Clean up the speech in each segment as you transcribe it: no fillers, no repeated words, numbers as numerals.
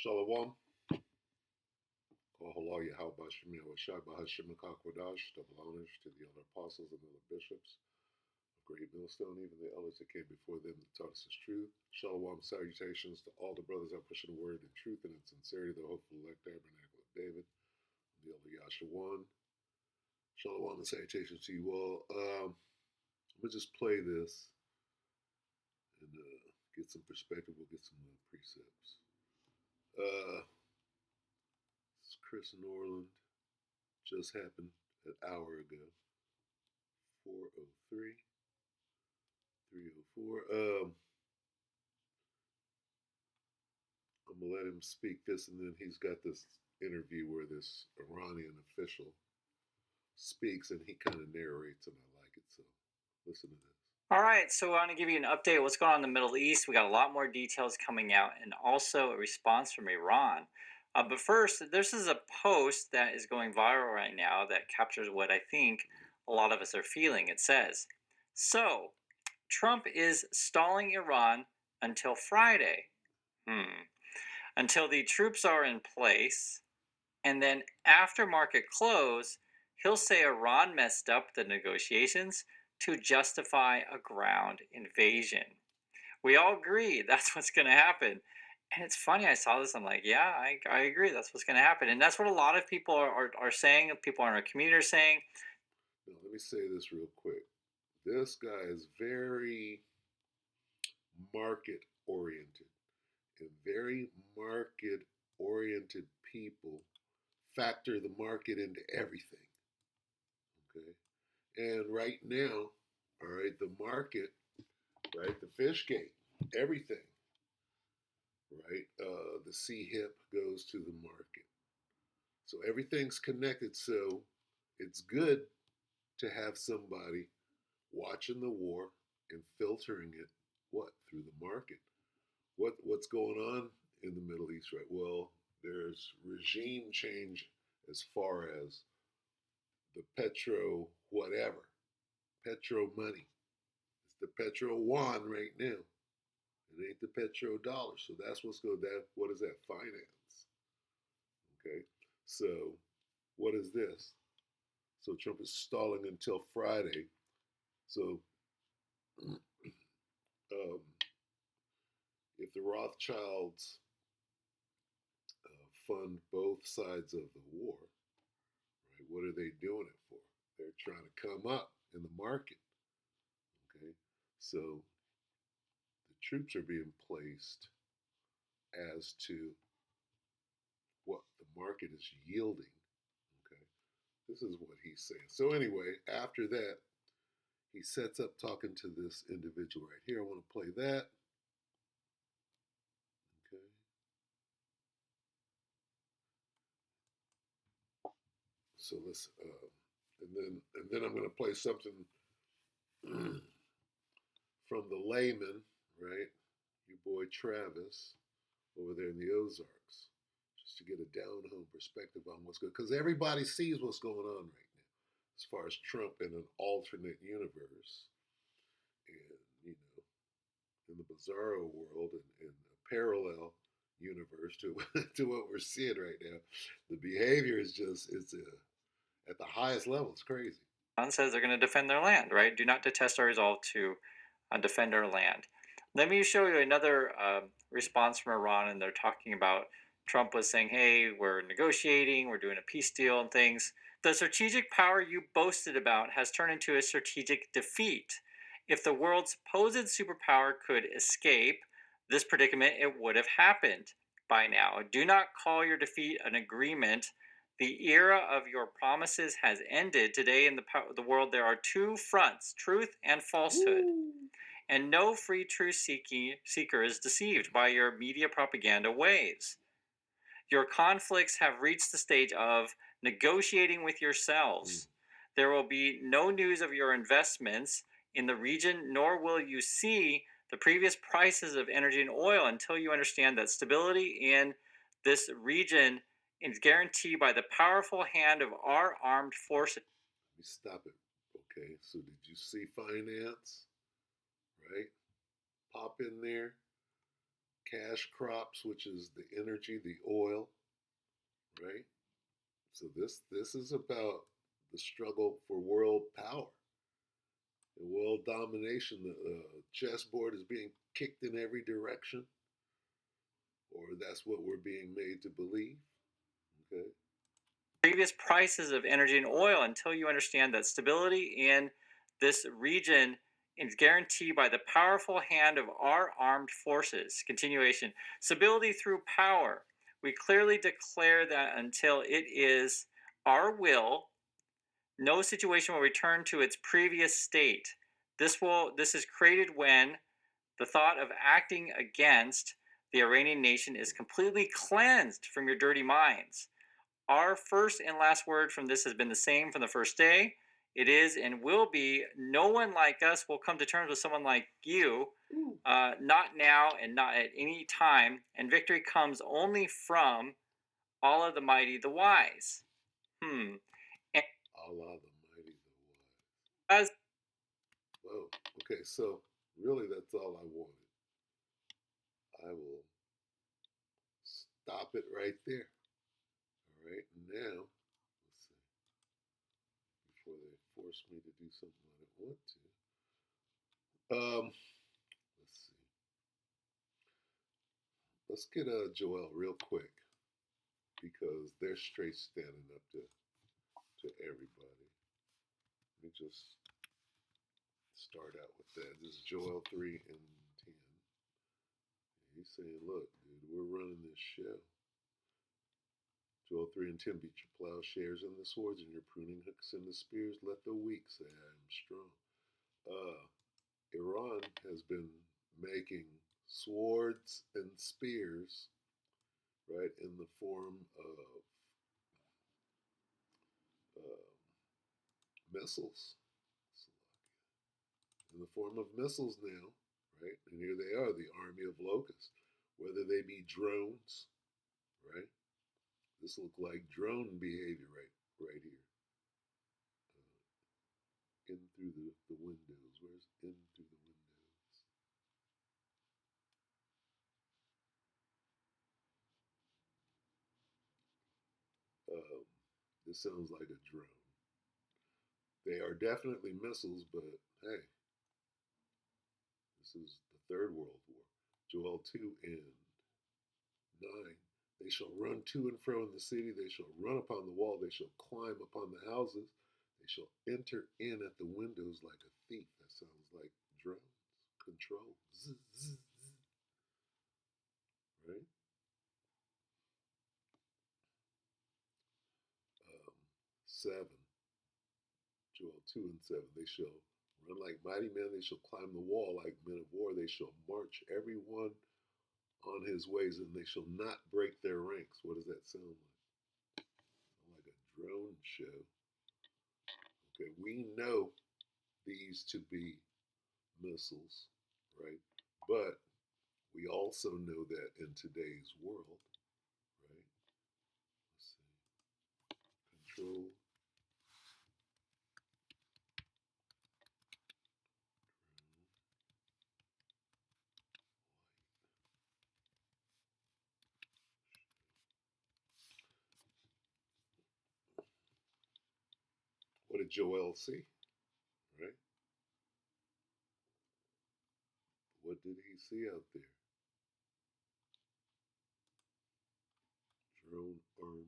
Shalom. Kohala Yahweh Shem Yahushua Bahashim Kakwadash, double honors to the elder apostles and elder bishops of Great Millstone, even the elders that came before them that taught us his truth. Shalom, salutations to all the brothers that pushing the word in truth and in sincerity, the hopeful elect tabernacle of David, the elder Yahshua. Shalom and salutations to you all. I'm going to just play this and get some perspective. We'll get some precepts. It's Chris Norland. Just happened an hour ago. 4:03, 3:04. I'm gonna let him speak this, and then he's got this interview where this Iranian official speaks, and he kind of narrates, and I like it. So listen to this. All right, so I want to give you an update of what's going on in the Middle East. We got a lot more details coming out, and also a response from Iran. But first, this is a post that is going viral right now that captures what I think a lot of us are feeling. It says, "So, Trump is stalling Iran until Friday. Until the troops are in place, and then after market close, he'll say Iran messed up the negotiations to justify a ground invasion." We all agree that's what's going to happen. And it's funny, I saw this, I'm like, yeah, I agree, that's what's going to happen. And that's what a lot of people are saying, people in our community are saying. Now, let me say this real quick. This guy is very market oriented, and very market oriented people factor the market into everything. Okay. And right now, all right, the market, right, the fish gate, everything, right, the C hip goes to the market. So everything's connected. So it's good to have somebody watching the war and filtering it, what, through the market. What's going on in the Middle East, right? Well, there's regime change as far as the petro whatever, petro money. It's the petro yuan right now. It ain't the petro dollar. So that's what's going. That what is that? Finance. Okay. So what is this? So Trump is stalling until Friday. So if the Rothschilds fund both sides of the war, right? What are they doing it for? They're trying to come up in the market. Okay. So the troops are being placed as to what the market is yielding. Okay. This is what he's saying. So anyway, after that, he sets up talking to this individual right here. I want to play that. Okay. So let's, and then I'm going to play something from the layman, right? Your boy Travis over there in the Ozarks, just to get a down home perspective on what's going. Because everybody sees what's going on right now, as far as Trump in an alternate universe, and in the Bizzarro world, and a parallel universe to to what we're seeing right now. The behavior is just at the highest level. It's crazy. Iran says they're going to defend their land, right? Do not detest our resolve to defend our land. Let me show you another response from Iran, and they're talking about Trump was saying, hey, we're negotiating, we're doing a peace deal and things. The strategic power you boasted about has turned into a strategic defeat. If the world's supposed superpower could escape this predicament, it would have happened by now. Do not call your defeat an agreement. The era of your promises has ended. Today in the world, there are two fronts, truth and falsehood. Woo. And no free truth seeker is deceived by your media propaganda waves. Your conflicts have reached the stage of negotiating with yourselves. There will be no news of your investments in the region, nor will you see the previous prices of energy and oil until you understand that stability in this region is guaranteed by the powerful hand of our armed forces. Let me stop it. Okay, so did you see finance? Right? Pop in there. cash crops, which is the energy, the oil, right? So this is about the struggle for world power and world domination. The chessboard is being kicked in every direction, or that's what we're being made to believe. Okay. Previous prices of energy and oil until you understand that stability in this region is guaranteed by the powerful hand of our armed forces. Continuation. Stability through power. We clearly declare that until it is our will, no situation will return to its previous state. This is created when the thought of acting against the Iranian nation is completely cleansed from your dirty minds. Our first and last word from this has been the same from the first day. It is and will be no one like us will come to terms with someone like you, not now and not at any time. And victory comes only from Allah the Mighty, the Wise. And Allah the Mighty, the as Wise. Whoa. Okay, so really that's all I wanted. I will stop it right there. All right, now, let's see, before they force me to do something I don't want to. Let's see. Let's get Joel real quick because they're straight standing up to everybody. Let me just start out with that. This is Joel 3 and 10. He's saying, look, dude, we're running this show. Joel 3 and 10, beat your plowshares and the swords and your pruning hooks and the spears. Let the weak say, I am strong. Iran has been making swords and spears, right, in the form of missiles. In the form of missiles now, right? And here they are, the army of locusts. Whether they be drones, right? This look like drone behavior right here. In through the windows. Where's in through the windows? This sounds like a drone. They are definitely missiles, but hey, this is the Third World War. Joel 2 and 9. They shall run to and fro in the city. They shall run upon the wall. They shall climb upon the houses. They shall enter in at the windows like a thief. That sounds like drones. Control. Zzz, zzz, zzz. Right? 7. Joel 2 and 7. They shall run like mighty men. They shall climb the wall like men of war. They shall march every one on his ways, and they shall not break their ranks. What does that sound like? Like a drone show. Okay, we know these to be missiles, right? But we also know that in today's world, right? Let's see. Control. What did Joel see? Right? What did he see out there? Drone army.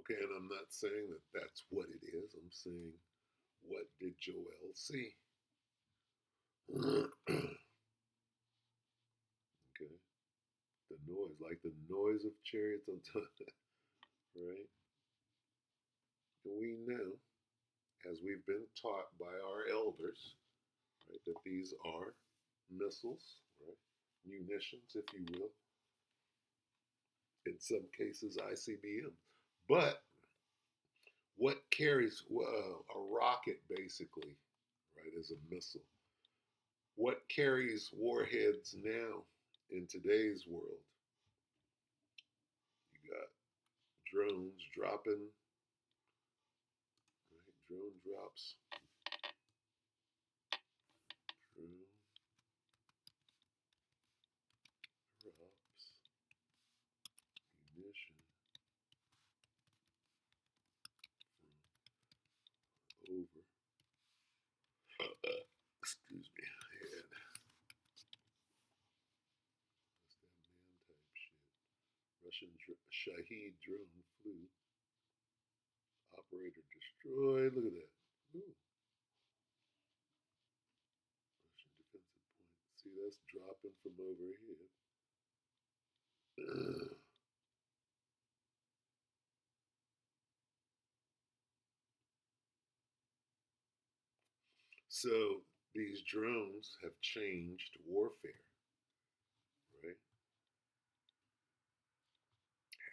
Okay, and I'm not saying that that's what it is. I'm saying, what did Joel see? Okay, the noise, like the noise of chariots on top, right? And we know, as we've been taught by our elders, right? That these are missiles, right? Munitions, if you will. In some cases, ICBMs. But what carries a rocket, basically, right, as a missile? What carries warheads now in today's world? You got drones dropping, right? Drone drops, drone drops, munition from over. Excuse me, head. That's that man type shit. Russian Shahed drone flew. Operator destroyed. Look at that. Ooh. Russian defensive point. See, that's dropping from overhead. So these drones have changed warfare, right?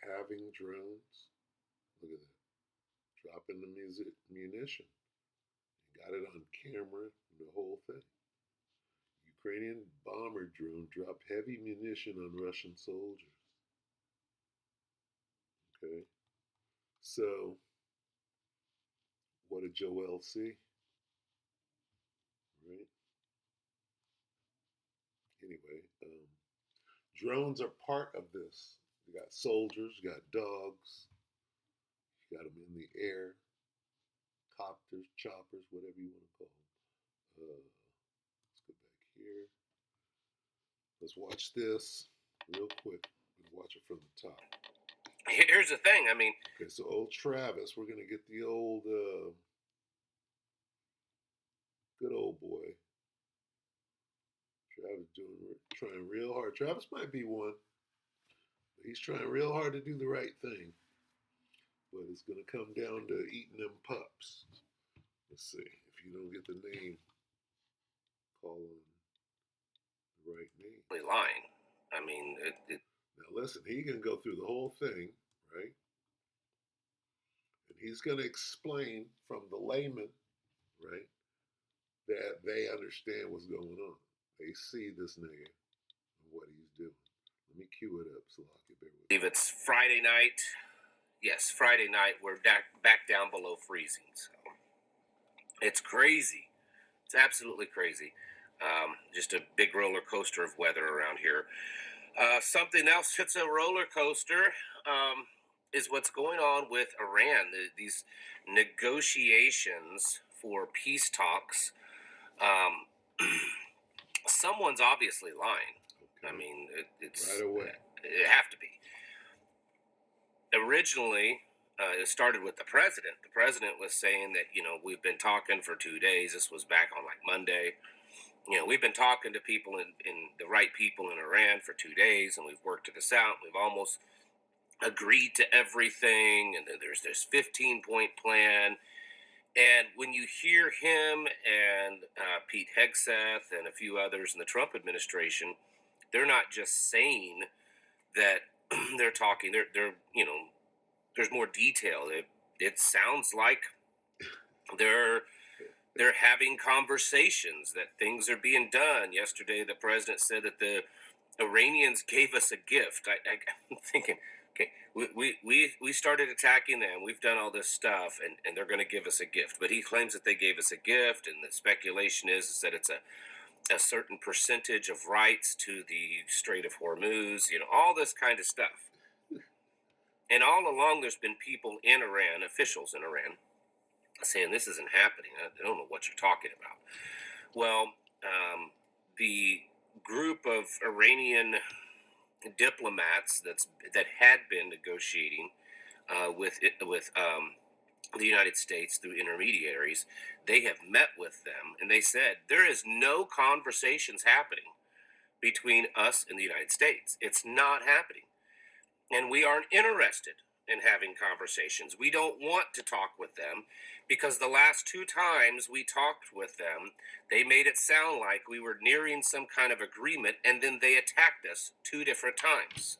Having drones, look at that, dropping the munition. Got it on camera, the whole thing. Ukrainian bomber drone dropped heavy munition on Russian soldiers. Okay, so what did Joel see? Right. Anyway, drones are part of this. You got soldiers, you got dogs, you got them in the air, copters, choppers, whatever you want to call them. Let's go back here. Let's watch this real quick. Watch it from the top. Here's the thing. I mean, okay, so old Travis, we're gonna get the old, good old boy. Travis trying real hard. Travis might be one, but he's trying real hard to do the right thing. But it's gonna come down to eating them pups. Let's see if you don't get the name. Call on the right name. Lying. I mean, now listen. He can go through the whole thing, right? And he's going to explain from the layman, right, that they understand what's going on. They see this nigga and what he's doing. Let me cue it up so I can bear with me. If it's Friday night, yes, Friday night, we're back down below freezing. So it's crazy. It's absolutely crazy. Just a big roller coaster of weather around here. Something else that's a roller coaster is what's going on with Iran. These negotiations for peace talks. Someone's obviously lying. Okay. I mean, it's right away. It have to be. Originally, it started with the president. The president was saying that, we've been talking for 2 days. This was back on like Monday. We've been talking to people in the right people in Iran for 2 days, and we've worked this out. We've almost agreed to everything, and then there's this 15-point plan. And when you hear him and Pete Hegseth and a few others in the Trump administration, they're not just saying that they're talking. They're there's more detail. It sounds like they're having conversations, that things are being done. Yesterday, the president said that the Iranians gave us a gift. I'm thinking, okay, we started attacking them. We've done all this stuff, and they're going to give us a gift. But he claims that they gave us a gift, and the speculation is that it's a certain percentage of rights to the Strait of Hormuz, all this kind of stuff. And all along, there's been people in Iran, officials in Iran, saying this isn't happening. I don't know what you're talking about. Well, the group of Iranian diplomats that had been negotiating with the United States through intermediaries, they have met with them, and they said there is no conversations happening between us and the United States. It's not happening. And we aren't interested in having conversations. We don't want to talk with them because the last two times we talked with them, they made it sound like we were nearing some kind of agreement, and then they attacked us two different times.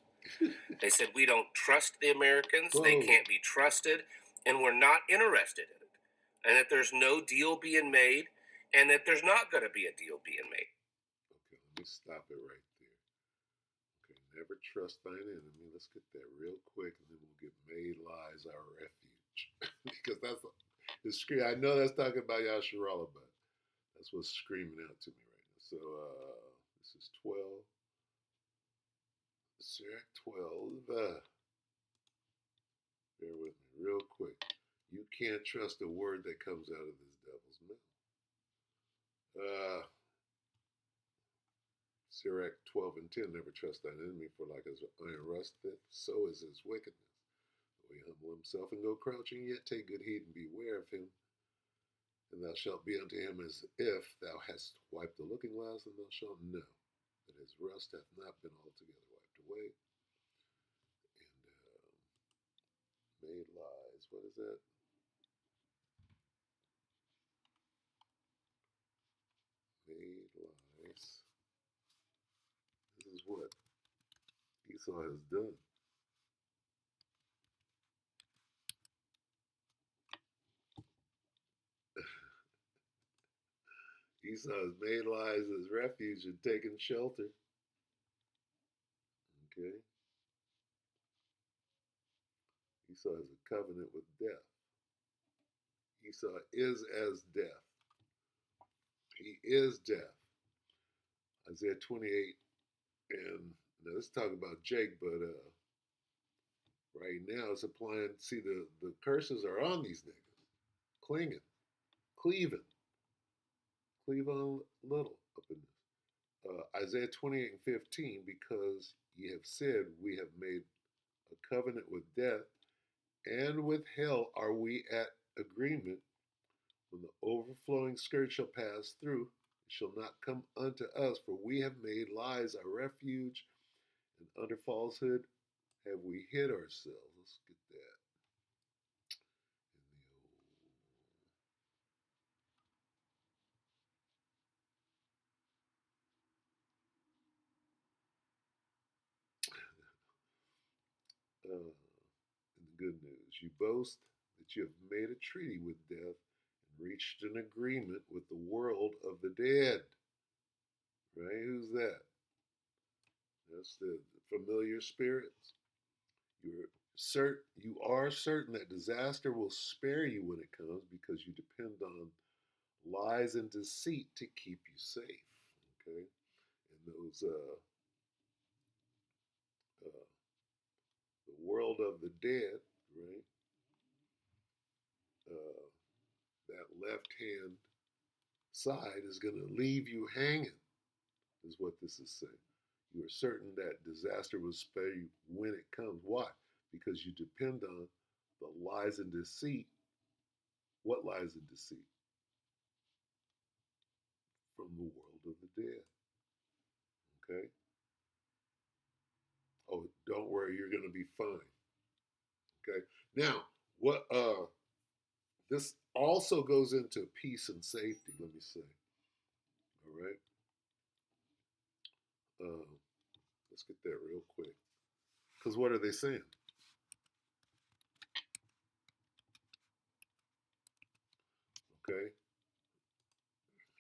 They said we don't trust the Americans, they Whoa. can't be trusted, and we're not interested in it, and that there's no deal being made, and that there's not going to be a deal being made. Okay, let me stop it right there. Okay, never trust thine enemy. Let's get that real quick, and then we'll get made lies our refuge. Because that's the scream. I know that's talking about Yasharallah, but that's what's screaming out to me right now. So this is 12. Sirach 12. Bear with me real quick. You can't trust a word that comes out of this devil's mouth. Sirach 12 and 10. Never trust thine enemy, for like as iron rusteth, so is his wickedness. Though he humble himself and go crouching, yet take good heed and beware of him. And thou shalt be unto him as if thou hadst wiped the looking glass, and thou shalt know that his rust hath not been altogether wiped away. And made lies. What is that? Made lies. This is what Esau has done. Esau has made lies his refuge and taken shelter. Okay. Esau has a covenant with death. Esau is as death. He is death. Isaiah 28, and now let's talk about Jake, but right now it's applying. See, the curses are on these niggas. Clinging, cleaving, cleave on little up in this. Isaiah 28 and 15, because ye have said, we have made a covenant with death, and with hell are we at agreement. When the overflowing scourge shall pass through, it shall not come unto us, for we have made lies our refuge, and under falsehood have we hid ourselves. Let's get that in the good news. You boast that you have made a treaty with death and reached an agreement with the world of the dead. Right? Who's that? That's the familiar spirits. You are certain that disaster will spare you when it comes, because you depend on lies and deceit to keep you safe. Okay, and those the world of the dead, right? Uh, that left hand side is going to leave you hanging, is what this is saying. You are certain that disaster will spare you when it comes. Why? Because you depend on the lies and deceit. What lies and deceit? From the world of the dead. Okay? Oh, don't worry, you're going to be fine. Okay? Now, what this also goes into peace and safety, let me say. All right? Uh, let's get that real quick. Because what are they saying? Okay?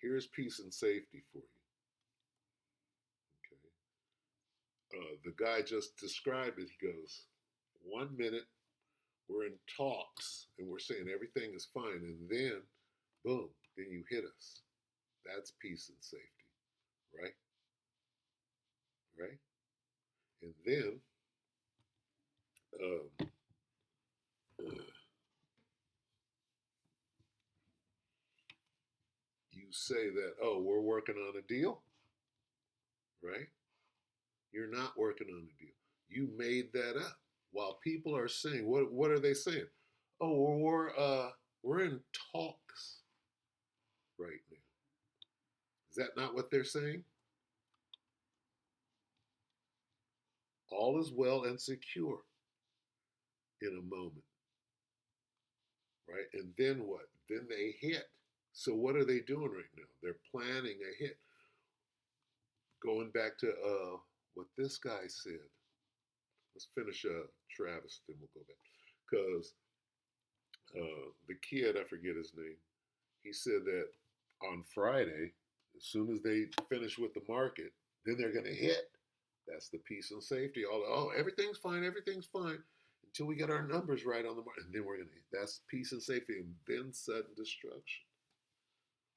Here's peace and safety for you. Okay? The guy just described it. He goes, 1 minute we're in talks and we're saying everything is fine, and then boom, then you hit us. That's peace and safety, right? Right? And then um, you say that, oh, we're working on a deal, right? You're not working on a deal. You made that up. While people are saying, what are they saying? Oh, well, we're in talks right now. Is that not what they're saying? All is well and secure in a moment, right? And then what? then they hit. So what are they doing right now? They're planning a hit. Going back to what this guy said. Let's finish Travis, then we'll go back. Because the kid, I forget his name, he said that on Friday, as soon as they finish with the market, then they're going to hit. That's the peace and safety. Everything's fine, until we get our numbers right on the market, and then we're going to hit. That's peace and safety, and then sudden destruction.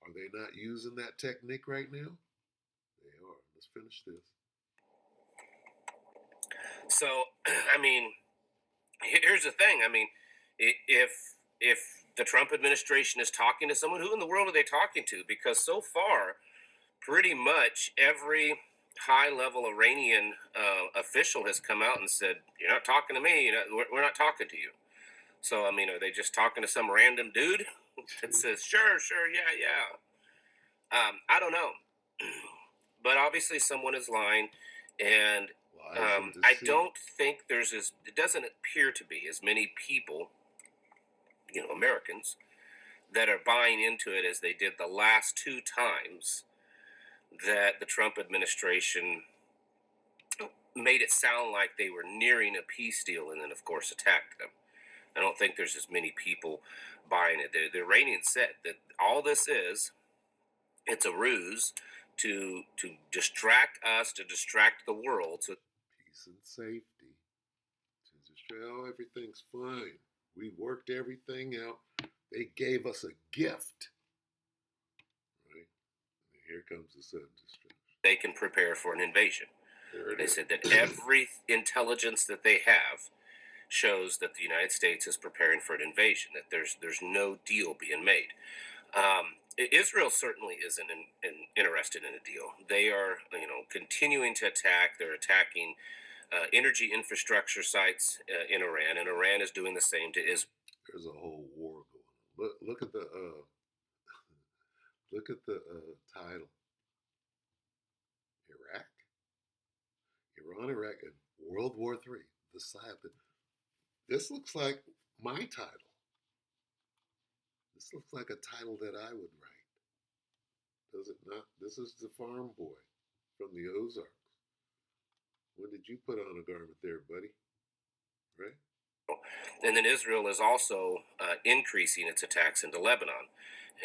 Are they not using that technique right now? They are. Let's finish this. So, I mean, here's the thing. I mean, if the Trump administration is talking to someone, who in the world are they talking to? Because so far, pretty much every high-level Iranian official has come out and said, "You're not talking to me. We're not talking to you." So, I mean, are they just talking to some random dude that says, "Sure, yeah"? I don't know, but obviously someone is lying, and I don't think it doesn't appear to be as many people, Americans, that are buying into it as they did the last two times that the Trump administration made it sound like they were nearing a peace deal and then, of course, attacked them. I don't think there's as many people buying it. The Iranians said that all this is, it's a ruse to distract us, to distract the world. So peace and safety. To destroy, everything's fine. We worked everything out. They gave us a gift. Right? And here comes the sudden destruction. They can prepare for an invasion. They said that every intelligence that they have shows that the United States is preparing for an invasion, that there's no deal being made. Israel certainly isn't interested in a deal. They are, continuing to attack. They're attacking energy infrastructure sites in Iran, and Iran is doing the same to Israel. There's a whole war going on. Look at the title. Iran, Iraq, and World War III. The silent. This looks like my title. This looks like a title that I would write. Does it not? This is the farm boy from the Ozarks. When did you put on a garment there, buddy? Right? And then Israel is also increasing its attacks into Lebanon.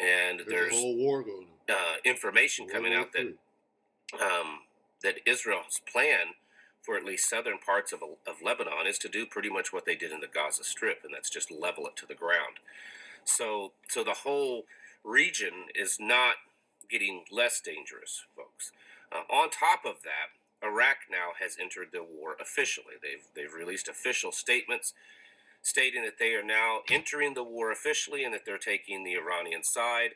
And there's a whole war going on. Information coming out that Israel's plan for at least southern parts of Lebanon is to do pretty much what they did in the Gaza Strip, and that's just level it to the ground. So the whole region is not getting less dangerous, folks. On top of that, Iraq now has entered the war officially. They've released official statements stating that they are now entering the war officially and that they're taking the Iranian side.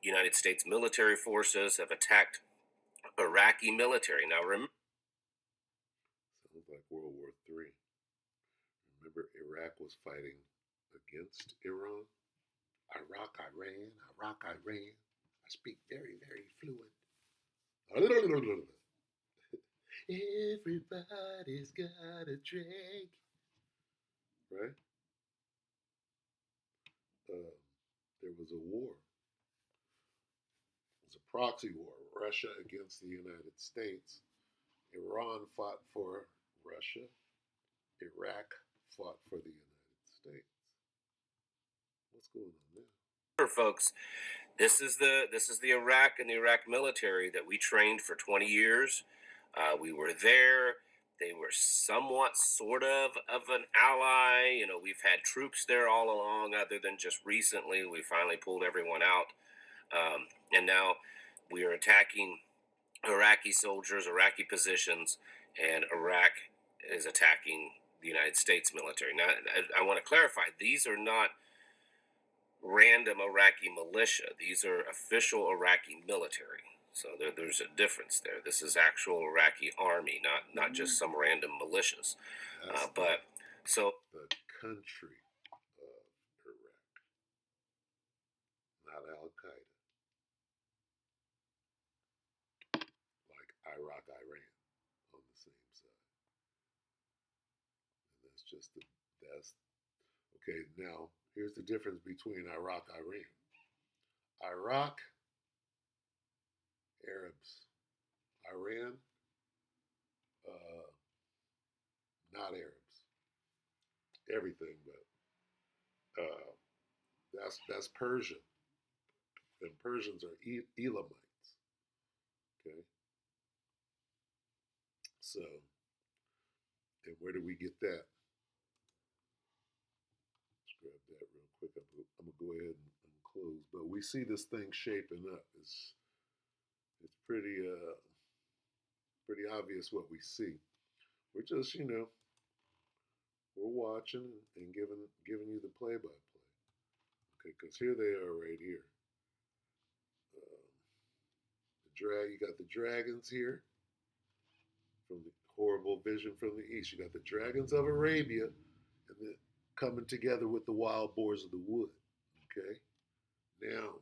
United States military forces have attacked Iraqi military. Now, remember, sounds like World War III. Remember, Iraq was fighting against Iran. Iraq, Iran. I speak very, very fluent. Everybody's got a drink. Right? There was a war. It was a proxy war. Russia against the United States. Iran fought for Russia. Iraq fought for the United States. What's going on there? Folks, this is the Iraq and the Iraq military that we trained for 20 years. We were there. They were somewhat sort of an ally. We've had troops there all along, other than just recently. We finally pulled everyone out. And now we are attacking Iraqi soldiers, Iraqi positions, and Iraq is attacking the United States military. Now, I want to clarify, these are not random Iraqi militia. These are official Iraqi military. So there's a difference there. This is actual Iraqi army, not just some random militias. The country of Iraq, not Al Qaeda, like Iraq, Iran, on the same side. And that's okay. Now Here's the difference between Iraq, Iran. Iraq, Arabs. Iran, uh, not Arabs. Everything but that's Persia, and Persians are Elamites. Okay, so and where do we get that? Let's grab that real quick. I'm gonna go ahead and close, but we see this thing shaping up. It's pretty obvious what we see. We're just we're watching and giving you the play by play. Okay, because here they are right here. You got the dragons here from the horrible vision from the east. You got the dragons of Arabia, and then coming together with the wild boars of the wood. Okay, now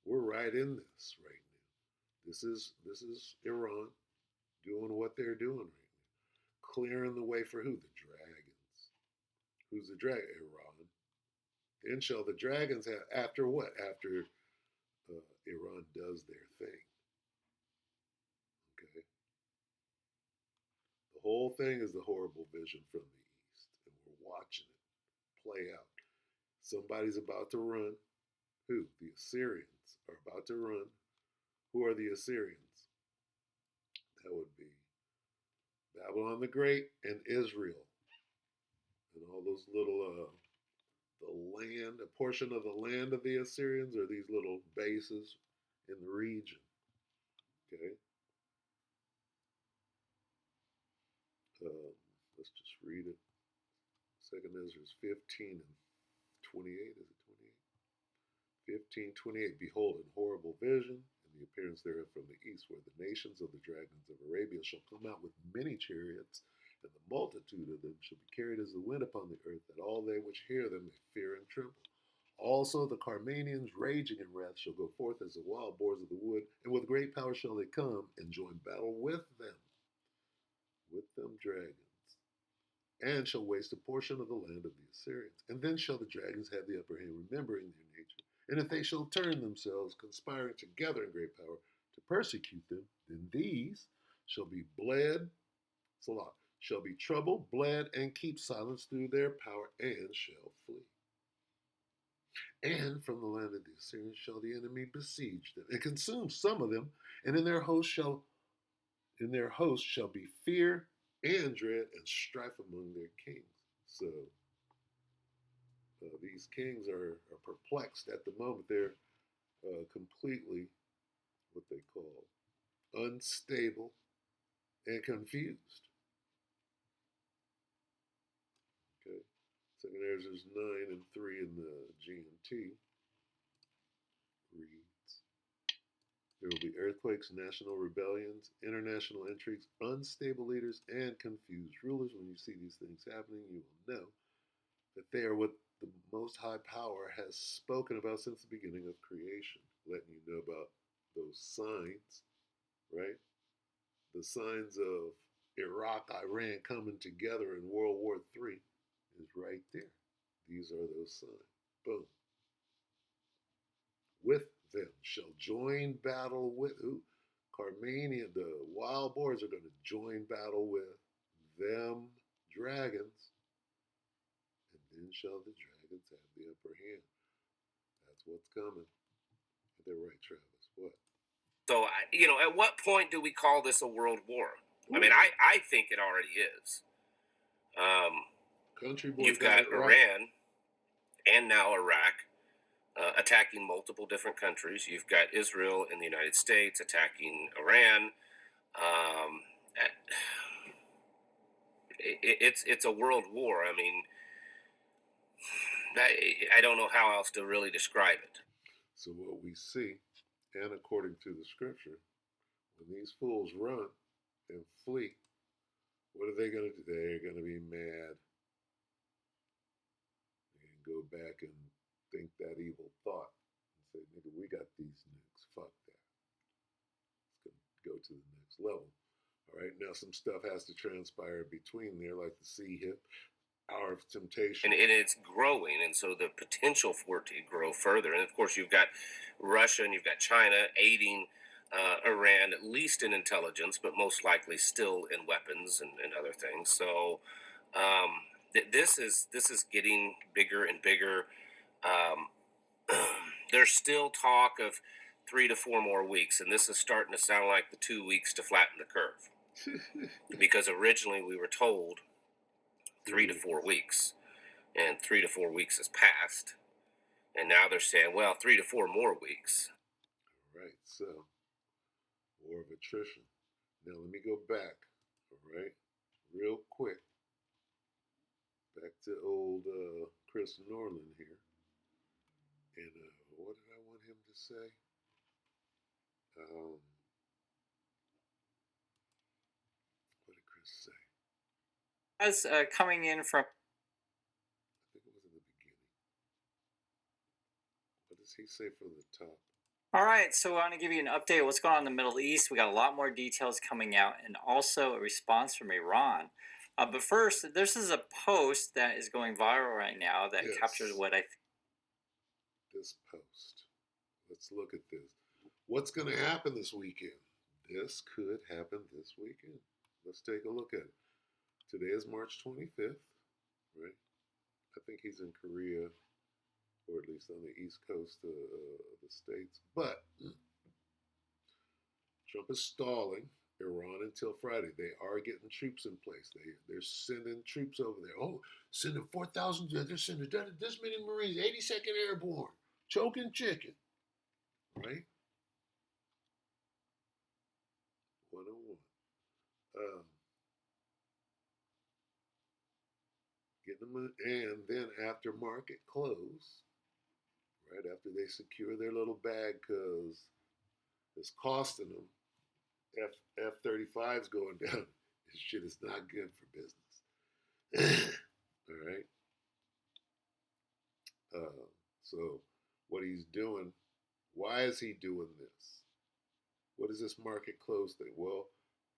we're right in this right now. This is Iran doing what they're doing right now, clearing the way for who? The dragons. Who's the dragon? Iran. Then shall the dragons have after what? After Iran does their thing. Okay. The whole thing is the horrible vision from the east, and we're watching it play out. Somebody's about to run. Who? The Assyrians are about to run. Who are the Assyrians? That would be Babylon the Great and Israel, and all those little the land, a portion of the land of the Assyrians are these little bases in the region. Okay. Let's just read it. Second Ezra 15 and 28. Is it 28? 15:28. Behold, in horrible vision, and the appearance thereof from the east, where the nations of the dragons of Arabia shall come out with many chariots, and the multitude of them shall be carried as the wind upon the earth, that all they which hear them may fear and tremble. Also the Carmanians, raging in wrath, shall go forth as the wild boars of the wood, and with great power shall they come and join battle with them dragons, and shall waste a portion of the land of the Assyrians. And then shall the dragons have the upper hand, remembering their nature. And if they shall turn themselves, conspiring together in great power to persecute them, then these shall be bled, Salah, shall be troubled, bled, and keep silence through their power, and shall flee. And from the land of the Assyrians shall the enemy besiege them, and consume some of them, and in their host shall be fear and dread and strife among their kings. So these kings are perplexed at the moment. They're completely what they call unstable and confused. Okay, Second Ezra 9:3 in the GNT reads: There will be earthquakes, national rebellions, international intrigues, unstable leaders, and confused rulers. When you see these things happening, you will know that they are what the Most High Power has spoken about since the beginning of creation, letting you know about those signs, right? The signs of Iraq, Iran coming together in World War III is right there. These are those signs. Boom. With them shall join battle with who? Carmania, the wild boars are going to join battle with them dragons, and then shall the dragons have the upper hand. That's what's coming. They're right, Travis. What? So, at what point do we call this a world war? Ooh. I mean, I think it already is. Country boy, you've got Iran right. And now Iraq attacking multiple different countries. You've got Israel and the United States attacking Iran. It's a world war. I mean, I don't know how else to really describe it. So what we see, and according to the scripture, when these fools run and flee, what are they going to do? They're going to be mad. They're going to go back and think that evil thought and say, nigga, we got these nukes. Fuck that. It's going to go to the next level. All right, now some stuff has to transpire between there, like the sea hip. hour of and, temptation. and it's growing, and so the potential for it to grow further. And of course, you've got Russia and you've got China aiding Iran, at least in intelligence, but most likely still in weapons and other things. So this is getting bigger and bigger. Um, there's still talk of 3 to 4 more weeks, and this is starting to sound like the 2 weeks to flatten the curve. Because originally we were told 3 to 4 weeks, and 3 to 4 weeks has passed, and now they're saying, well, 3 to 4 more weeks. Right. So, war of attrition. Now let me go back. All right, real quick, back to old Chris Norland here. And what did I want him to say? What did Chris say? As coming in from I think it was in the beginning. What does he say from the top? All right, so I want to give you an update of what's going on in the Middle East. We got a lot more details coming out, and also a response from Iran. But first, this is a post that is going viral right now that captures Yes, what I this post. Let's look at this. What's going to happen this weekend? This could happen this weekend. Let's take a look at it. Today is March 25th, right? I think he's in Korea, or at least on the East Coast of the States. But Trump is stalling Iran until Friday. They are getting troops in place. They're sending troops over there. Oh, sending 4,000. They're sending this many Marines. 82nd Airborne, choking chicken, right? 101. Um, Getting them, and then after market close, right after they secure their little bag, because it's costing them. F-35's going down. This shit is not good for business. All right. Uh, so what he's doing, why is he doing this? What is this market close thing? Well,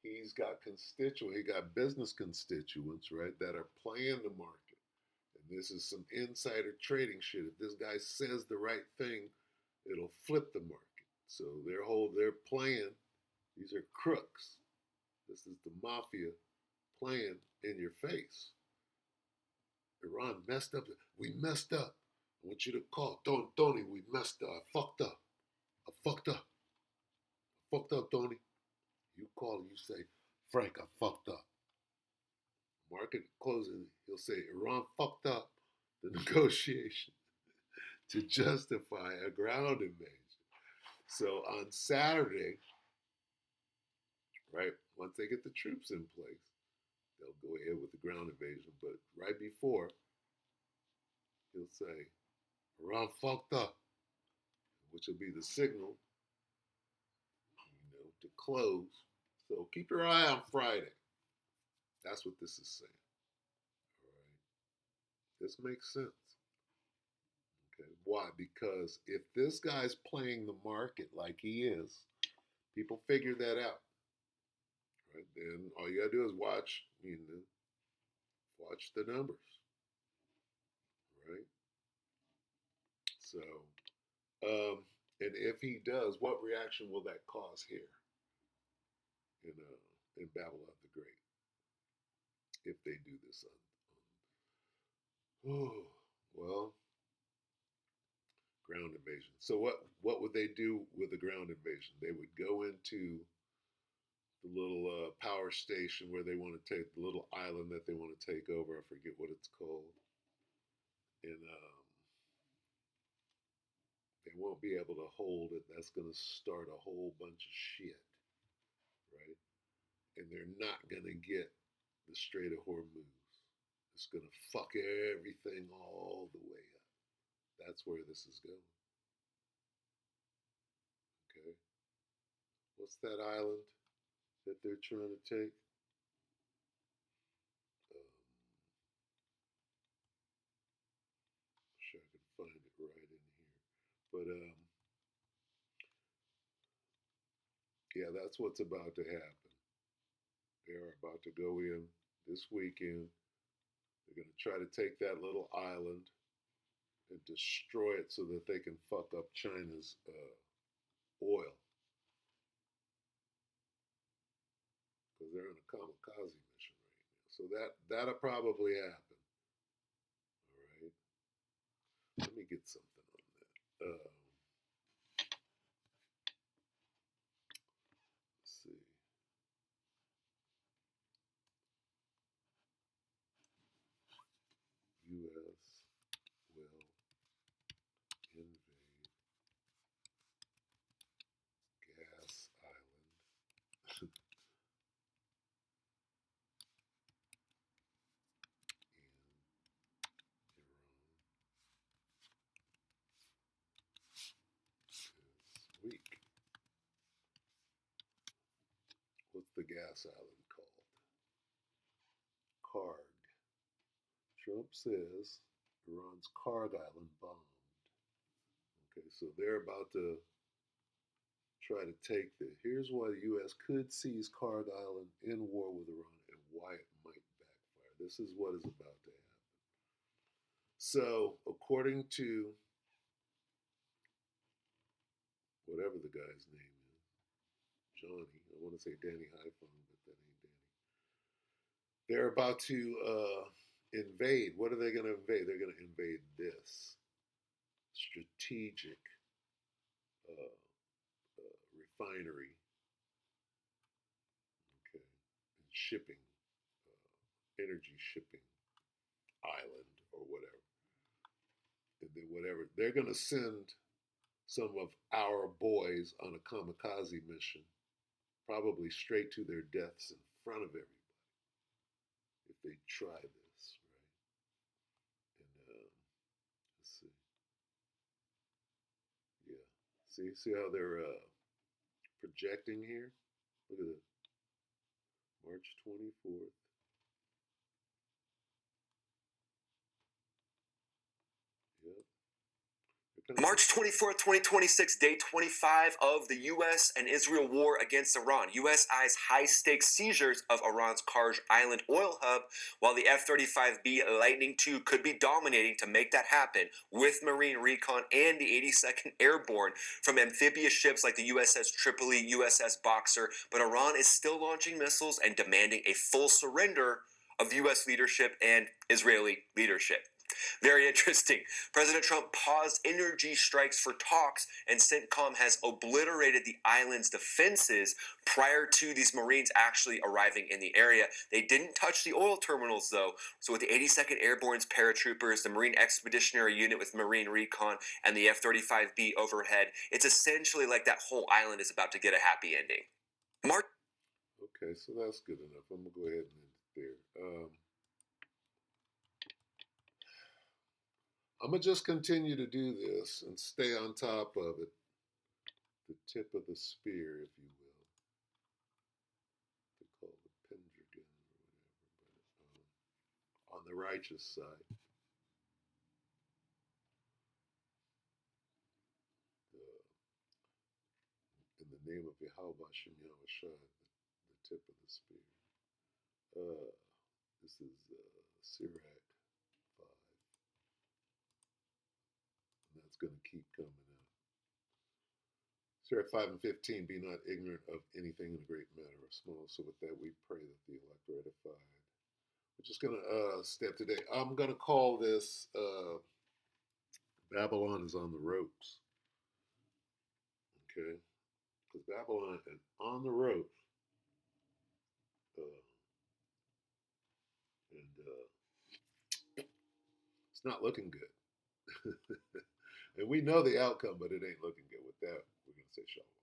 he's got constituents, he got business constituents, right, that are playing the market. And this is some insider trading shit. If this guy says the right thing, it'll flip the market. So they're playing. These are crooks. This is the mafia playing in your face. Iran messed up. We messed up. I want you to call. Tony, we messed up. I fucked up. I fucked up. I fucked up, Tony. You call and you say, Frank, I fucked up. Market closing, he'll say, Iran fucked up the negotiation to justify a ground invasion. So on Saturday, right, once they get the troops in place, they'll go ahead with the ground invasion. But right before, he'll say, Iran fucked up, which will be the signal, to close. So keep your eye on Friday. That's what this is saying. All right. This makes sense. Okay. Why? Because if this guy's playing the market like he is, people figure that out. Right? Then all you gotta do is watch the numbers. Right? So, and if he does, what reaction will that cause here in Babylon the Great? If they do this oh, well, ground invasion. So what would they do with a ground invasion? They would go into the little power station where they want to take the little island that they want to take over. I forget what it's called, and they won't be able to hold it. That's going to start a whole bunch of shit, right? And they're not going to get the Strait of Hormuz. It's going to fuck everything all the way up. That's where this is going. Okay. What's that island that they're trying to take? I'm sure I can find it right in here. But yeah, that's what's about to happen. They are about to go in this weekend. They're going to try to take that little island and destroy it so that they can fuck up China's oil, because they're on a kamikaze mission right now. So that'll probably happen. All right. Let me get something on that. Let's see. U.S. will invade Gas Island in Iran this week. What's the gas island called? Karg. Trump says Iran's Karg Island bombed. Okay, so they're about to try to take the. Here's why the U.S. could seize Karg Island in war with Iran and why it might backfire. This is what is about to happen. So, according to whatever the guy's name is, Johnny, I want to say Danny Highphone, but that ain't Danny. They're about to invade. What are they going to invade? They're going to invade this strategic uh, refinery, okay, and shipping, energy shipping island or whatever. And then whatever they're going to send some of our boys on a kamikaze mission, probably straight to their deaths in front of everybody if they try this, right? And let's see, yeah, see how they're projecting here. Look at it, March 24th. Yep. March 24th, 2026, day 25 of the U.S. and Israel war against Iran. U.S. eyes high-stakes seizures of Iran's Karj Island oil hub, while the F-35B Lightning II could be dominating to make that happen with Marine Recon and the 82nd Airborne from amphibious ships like the USS Tripoli, USS Boxer, but Iran is still launching missiles and demanding a full surrender of U.S. leadership and Israeli leadership. Very interesting. President Trump paused energy strikes for talks, and CENTCOM has obliterated the island's defenses prior to these Marines actually arriving in the area. They didn't touch the oil terminals, though. So with the 82nd Airborne's paratroopers, the Marine Expeditionary Unit with Marine Recon, and the F-35B overhead, it's essentially like that whole island is about to get a happy ending. Okay, so that's good enough. I'm going to go ahead and end it there. I'm going to just continue to do this and stay on top of it, the tip of the spear, if you will. They call it Pendragon or whatever, but on the righteous side. In the name of Yahweh Bashem Yahushua, the tip of the spear. This is Sirach 5. And that's going to keep coming out. Sirach 5 and 15, be not ignorant of anything in a great matter or small. So with that, we pray that the elect are edified. We're just going to step today. I'm going to call this Babylon is on the ropes. Okay? Because Babylon is on the ropes. And it's not looking good. And we know the outcome, but it ain't looking good. With that, we're going to say shalom.